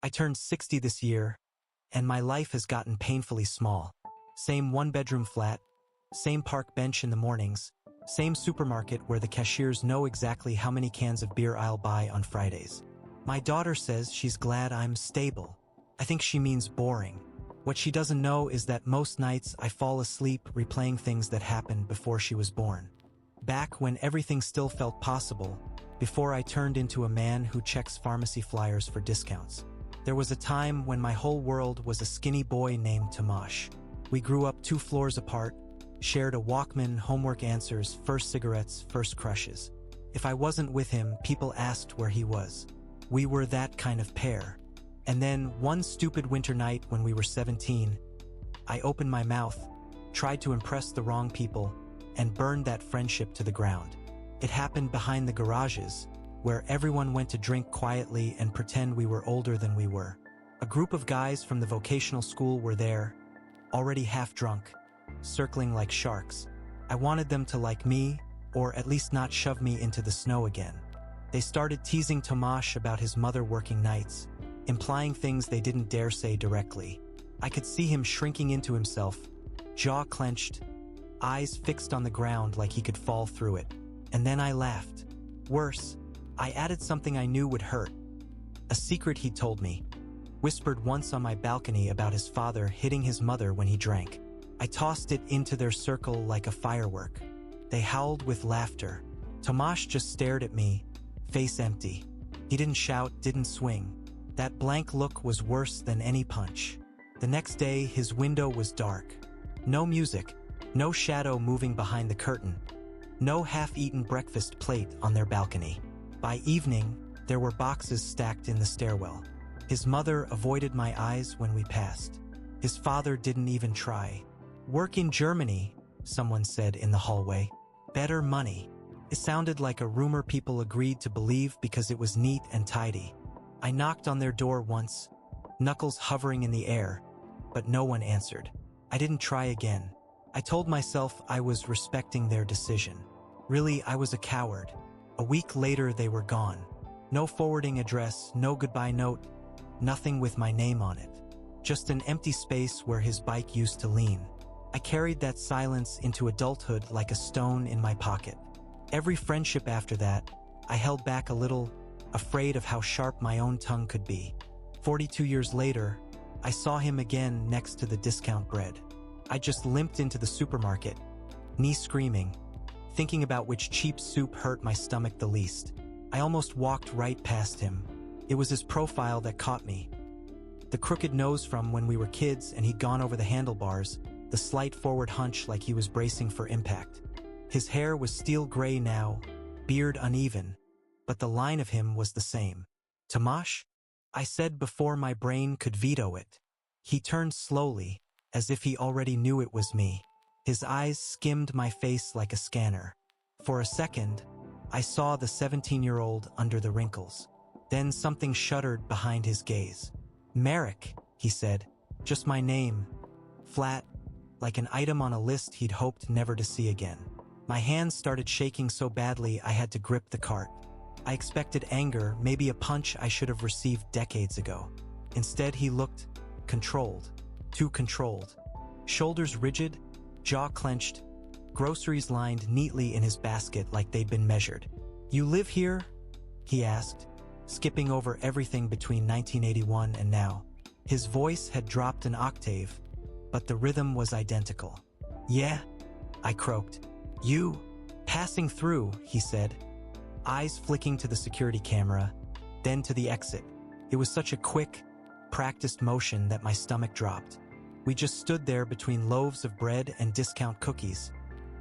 I turned 60 this year, and my life has gotten painfully small. Same one-bedroom flat, same park bench in the mornings, same supermarket where the cashiers know exactly how many cans of beer I'll buy on Fridays. My daughter says she's glad I'm stable. I think she means boring. What she doesn't know is that most nights I fall asleep replaying things that happened before she was born. Back when everything still felt possible, before I turned into a man who checks pharmacy flyers for discounts. There was a time when my whole world was a skinny boy named Tomasz. We grew up 2 floors apart, shared a Walkman, homework answers, first cigarettes, first crushes. If I wasn't with him, people asked where he was. We were that kind of pair. And then, one stupid winter night when we were 17, I opened my mouth, tried to impress the wrong people, and burned that friendship to the ground. It happened behind the garages, where everyone went to drink quietly and pretend we were older than we were. A group of guys from the vocational school were there, already half drunk, circling like sharks. I wanted them to like me, or at least not shove me into the snow again. They started teasing Tomasz about his mother working nights, implying things they didn't dare say directly. I could see him shrinking into himself, jaw clenched, eyes fixed on the ground like he could fall through it. And then I laughed. Worse, I added something I knew would hurt. A secret he'd told me. Whispered once on my balcony about his father hitting his mother when he drank. I tossed it into their circle like a firework. They howled with laughter. Tomasz just stared at me, face empty. He didn't shout, didn't swing. That blank look was worse than any punch. The next day, his window was dark. No music, no shadow moving behind the curtain, no half-eaten breakfast plate on their balcony. By evening, there were boxes stacked in the stairwell. His mother avoided my eyes when we passed. His father didn't even try. Work in Germany, someone said in the hallway. Better money. It sounded like a rumor people agreed to believe because it was neat and tidy. I knocked on their door once, knuckles hovering in the air, but no one answered. I didn't try again. I told myself I was respecting their decision. Really, I was a coward. A week later, they were gone. No forwarding address, no goodbye note, nothing with my name on it. Just an empty space where his bike used to lean. I carried that silence into adulthood like a stone in my pocket. Every friendship after that, I held back a little, afraid of how sharp my own tongue could be. 42 years later, I saw him again next to the discount bread. I just limped into the supermarket, knee screaming, thinking about which cheap soup hurt my stomach the least. I almost walked right past him. It was his profile that caught me. The crooked nose from when we were kids and he'd gone over the handlebars, the slight forward hunch like he was bracing for impact. His hair was steel gray now, beard uneven, but the line of him was the same. Tomasz? I said before my brain could veto it. He turned slowly, as if he already knew it was me. His eyes skimmed my face like a scanner. For a second, I saw the 17-year-old under the wrinkles. Then something shuddered behind his gaze. Merrick, he said, just my name. Flat, like an item on a list he'd hoped never to see again. My hands started shaking so badly I had to grip the cart. I expected anger, maybe a punch I should have received decades ago. Instead, he looked controlled, too controlled. Shoulders rigid, jaw clenched, groceries lined neatly in his basket like they'd been measured. You live here? He asked, skipping over everything between 1981 and now. His voice had dropped an octave, but the rhythm was identical. Yeah, I croaked. You? Passing through, he said, eyes flicking to the security camera, then to the exit. It was such a quick, practiced motion that my stomach dropped. We just stood there between loaves of bread and discount cookies.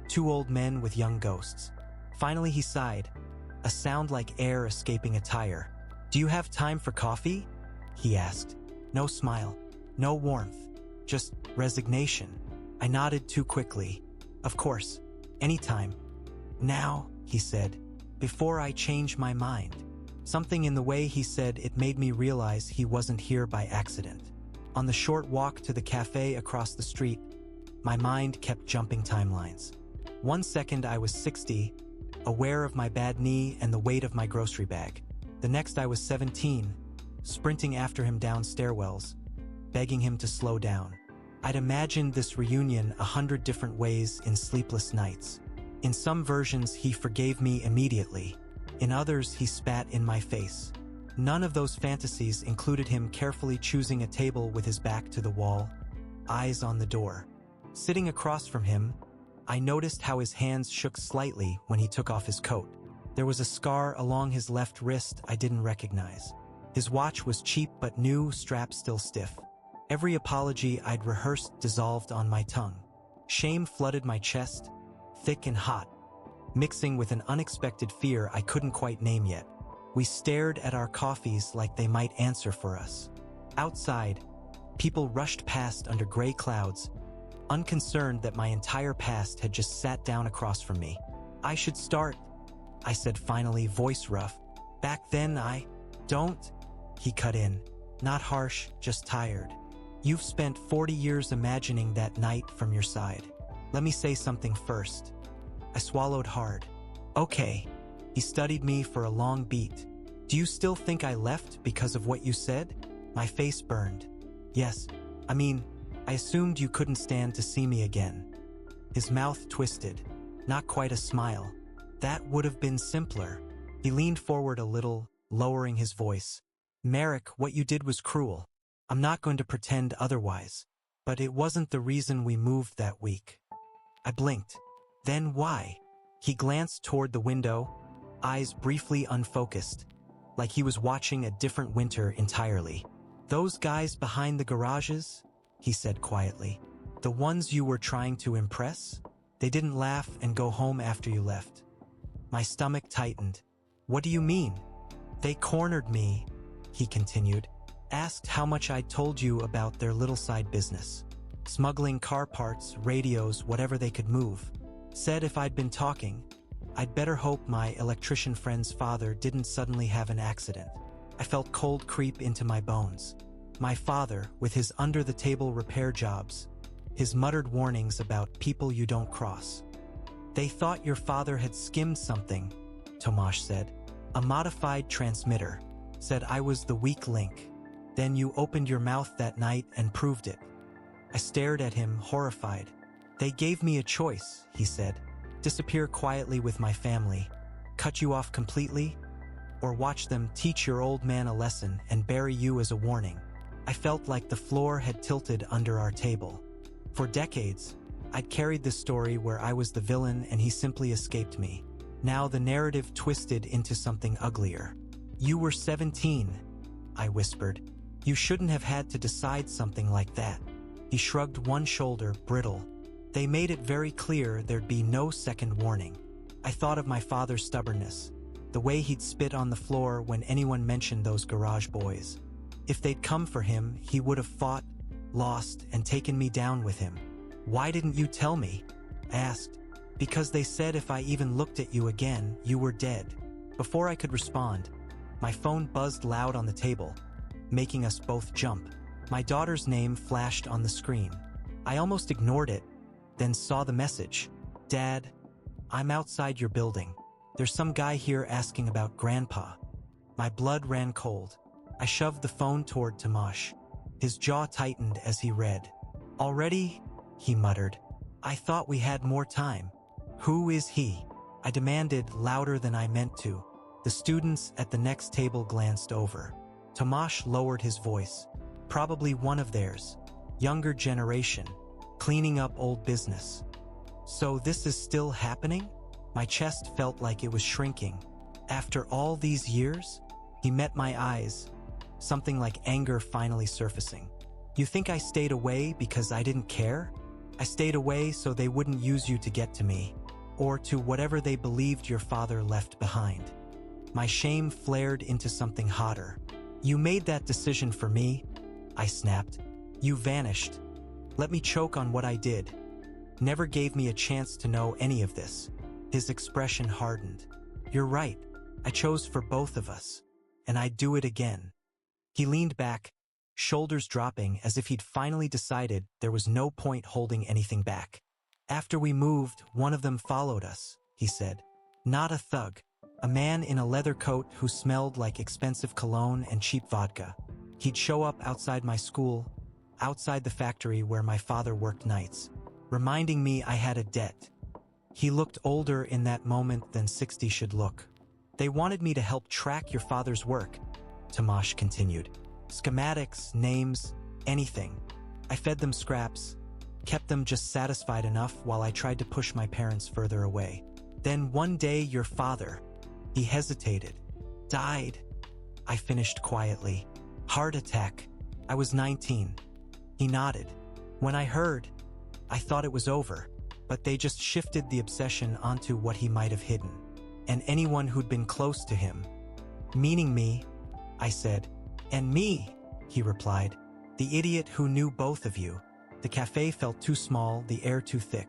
2 old men with young ghosts. Finally he sighed, a sound like air escaping a tire. Do you have time for coffee? He asked. No smile, no warmth, just resignation. I nodded too quickly. Of course, anytime. Now, he said, before I change my mind. Something in the way he said it made me realize he wasn't here by accident. On the short walk to the cafe across the street, my mind kept jumping timelines. 1 second I was 60, aware of my bad knee and the weight of my grocery bag. The next I was 17, sprinting after him down stairwells, begging him to slow down. I'd imagined this reunion 100 different ways in sleepless nights. In some versions, he forgave me immediately. In others, he spat in my face. None of those fantasies included him carefully choosing a table with his back to the wall, eyes on the door. Sitting across from him, I noticed how his hands shook slightly when he took off his coat. There was a scar along his left wrist I didn't recognize. His watch was cheap but new, strap still stiff. Every apology I'd rehearsed dissolved on my tongue. Shame flooded my chest, thick and hot, mixing with an unexpected fear I couldn't quite name yet. We stared at our coffees like they might answer for us. Outside, people rushed past under gray clouds, unconcerned that my entire past had just sat down across from me. I should start, I said finally, voice rough. Back then don't, he cut in. Not harsh, just tired. You've spent 40 years imagining that night from your side. Let me say something first. I swallowed hard. Okay. He studied me for a long beat. Do you still think I left because of what you said? My face burned. Yes. I assumed you couldn't stand to see me again. His mouth twisted. Not quite a smile. That would have been simpler. He leaned forward a little, lowering his voice. Merrick, what you did was cruel. I'm not going to pretend otherwise. But it wasn't the reason we moved that week. I blinked. Then why? He glanced toward the window, eyes briefly unfocused, like he was watching a different winter entirely. Those guys behind the garages? He said quietly. The ones you were trying to impress? They didn't laugh and go home after you left. My stomach tightened. What do you mean? They cornered me, he continued. Asked how much I'd told you about their little side business. Smuggling car parts, radios, whatever they could move. Said if I'd been talking, I'd better hope my electrician friend's father didn't suddenly have an accident. I felt cold creep into my bones. My father, with his under-the-table repair jobs, his muttered warnings about people you don't cross. They thought your father had skimmed something, Tomasz said. A modified transmitter. Said I was the weak link. Then you opened your mouth that night and proved it. I stared at him, horrified. They gave me a choice, he said. Disappear quietly with my family, cut you off completely, or watch them teach your old man a lesson and bury you as a warning. I felt like the floor had tilted under our table. For decades, I'd carried this story where I was the villain and he simply escaped me. Now the narrative twisted into something uglier. You were 17, I whispered. You shouldn't have had to decide something like that. He shrugged one shoulder, brittle. They made it very clear there'd be no second warning. I thought of my father's stubbornness, the way he'd spit on the floor when anyone mentioned those garage boys. If they'd come for him, he would have fought, lost, and taken me down with him. Why didn't you tell me? I asked. Because they said if I even looked at you again, you were dead. Before I could respond, my phone buzzed loud on the table, making us both jump. My daughter's name flashed on the screen. I almost ignored it, then saw the message. Dad, I'm outside your building. There's some guy here asking about Grandpa. My blood ran cold. I shoved the phone toward Tomasz. His jaw tightened as he read. Already? He muttered. I thought we had more time. Who is he? I demanded louder than I meant to. The students at the next table glanced over. Tomasz lowered his voice. Probably one of theirs. Younger generation. Cleaning up old business. So this is still happening? My chest felt like it was shrinking. After all these years? He met my eyes. Something like anger finally surfacing. You think I stayed away because I didn't care? I stayed away so they wouldn't use you to get to me, or to whatever they believed your father left behind. My shame flared into something hotter. You made that decision for me, I snapped. You vanished. Let me choke on what I did. Never gave me a chance to know any of this. His expression hardened. You're right. I chose for both of us, and I'd do it again. He leaned back, shoulders dropping as if he'd finally decided there was no point holding anything back. After we moved, one of them followed us, he said. Not a thug. A man in a leather coat who smelled like expensive cologne and cheap vodka. He'd show up outside my school, outside the factory where my father worked nights, reminding me I had a debt. He looked older in that moment than 60 should look. They wanted me to help track your father's work, Tomasz continued. Schematics, names, anything. I fed them scraps, kept them just satisfied enough while I tried to push my parents further away. Then one day your father, he hesitated, died. I finished quietly. Heart attack. I was 19. He nodded. When I heard, I thought it was over, but they just shifted the obsession onto what he might have hidden. And anyone who'd been close to him. Meaning me, I said. And me, he replied. The idiot who knew both of you. The cafe felt too small, the air too thick.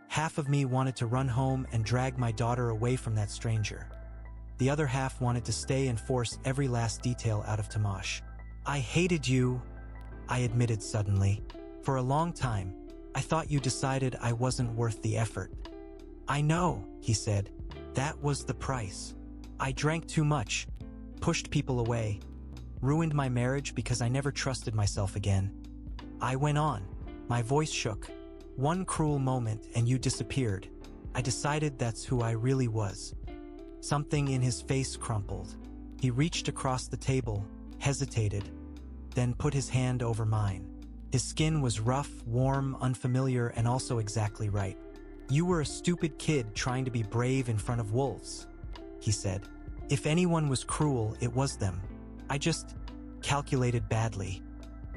Half of me wanted to run home and drag my daughter away from that stranger. The other half wanted to stay and force every last detail out of Tomasz. I hated you, I admitted suddenly. For a long time, I thought you decided I wasn't worth the effort. I know, he said. That was the price. I drank too much, pushed people away, ruined my marriage because I never trusted myself again. I went on. My voice shook. One cruel moment and you disappeared. I decided that's who I really was. Something in his face crumpled. He reached across the table, hesitated, then put his hand over mine. His skin was rough, warm, unfamiliar, and also exactly right. You were a stupid kid trying to be brave in front of wolves, he said. If anyone was cruel, it was them. I just calculated badly.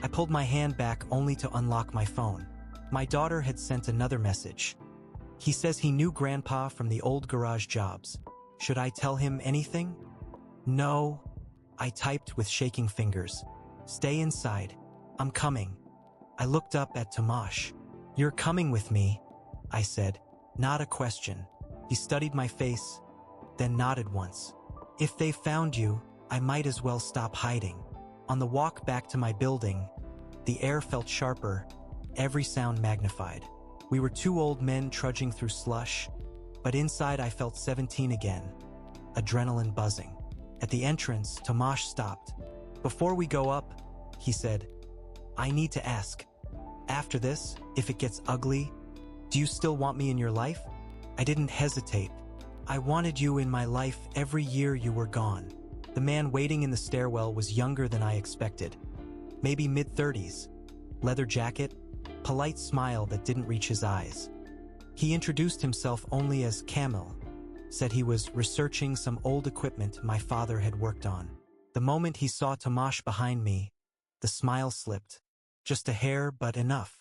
I pulled my hand back only to unlock my phone. My daughter had sent another message. He says he knew Grandpa from the old garage jobs. Should I tell him anything? No, I typed with shaking fingers. Stay inside. I'm coming. I looked up at Tomasz. You're coming with me, I said. Not a question. He studied my face, then nodded once. If they found you, I might as well stop hiding. On the walk back to my building, the air felt sharper, every sound magnified. We were two old men trudging through slush, but inside I felt 17 again, adrenaline buzzing. At the entrance, Tomasz stopped. Before we go up, he said, I need to ask. After this, if it gets ugly, do you still want me in your life? I didn't hesitate. I wanted you in my life every year you were gone. The man waiting in the stairwell was younger than I expected. Maybe mid-30s. Leather jacket, polite smile that didn't reach his eyes. He introduced himself only as Kamil, said he was researching some old equipment my father had worked on. The moment he saw Tomasz behind me, the smile slipped. Just a hair, but enough.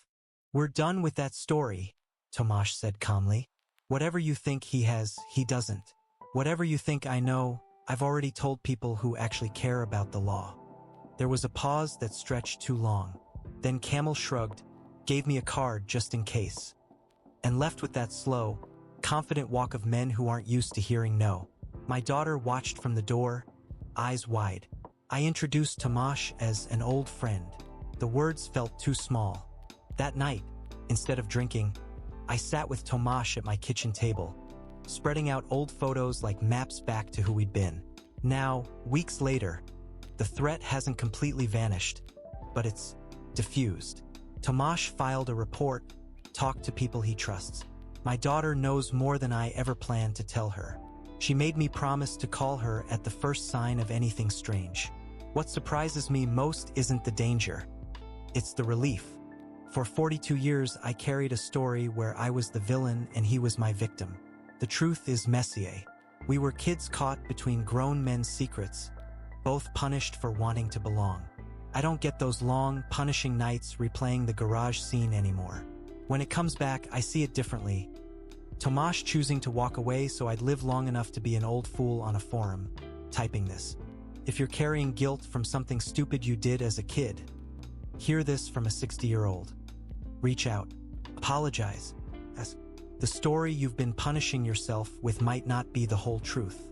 We're done with that story, Tomasz said calmly. Whatever you think he has, he doesn't. Whatever you think I know, I've already told people who actually care about the law. There was a pause that stretched too long. Then Kamil shrugged, gave me a card just in case, and left with that slow, confident walk of men who aren't used to hearing no. My daughter watched from the door, eyes wide. I introduced Tomasz as an old friend. The words felt too small. That night, instead of drinking, I sat with Tomasz at my kitchen table, spreading out old photos like maps back to who we'd been. Now, weeks later, the threat hasn't completely vanished, but it's diffused. Tomasz filed a report, talked to people he trusts. My daughter knows more than I ever planned to tell her. She made me promise to call her at the first sign of anything strange. What surprises me most isn't the danger. It's the relief. For 42 years, I carried a story where I was the villain and he was my victim. The truth is Messier. We were kids caught between grown men's secrets, both punished for wanting to belong. I don't get those long, punishing nights replaying the garage scene anymore. When it comes back, I see it differently. Tomasz choosing to walk away so I'd live long enough to be an old fool on a forum, typing this. If you're carrying guilt from something stupid you did as a kid, hear this from a 60-year-old. Reach out. Apologize. Ask. The story you've been punishing yourself with might not be the whole truth.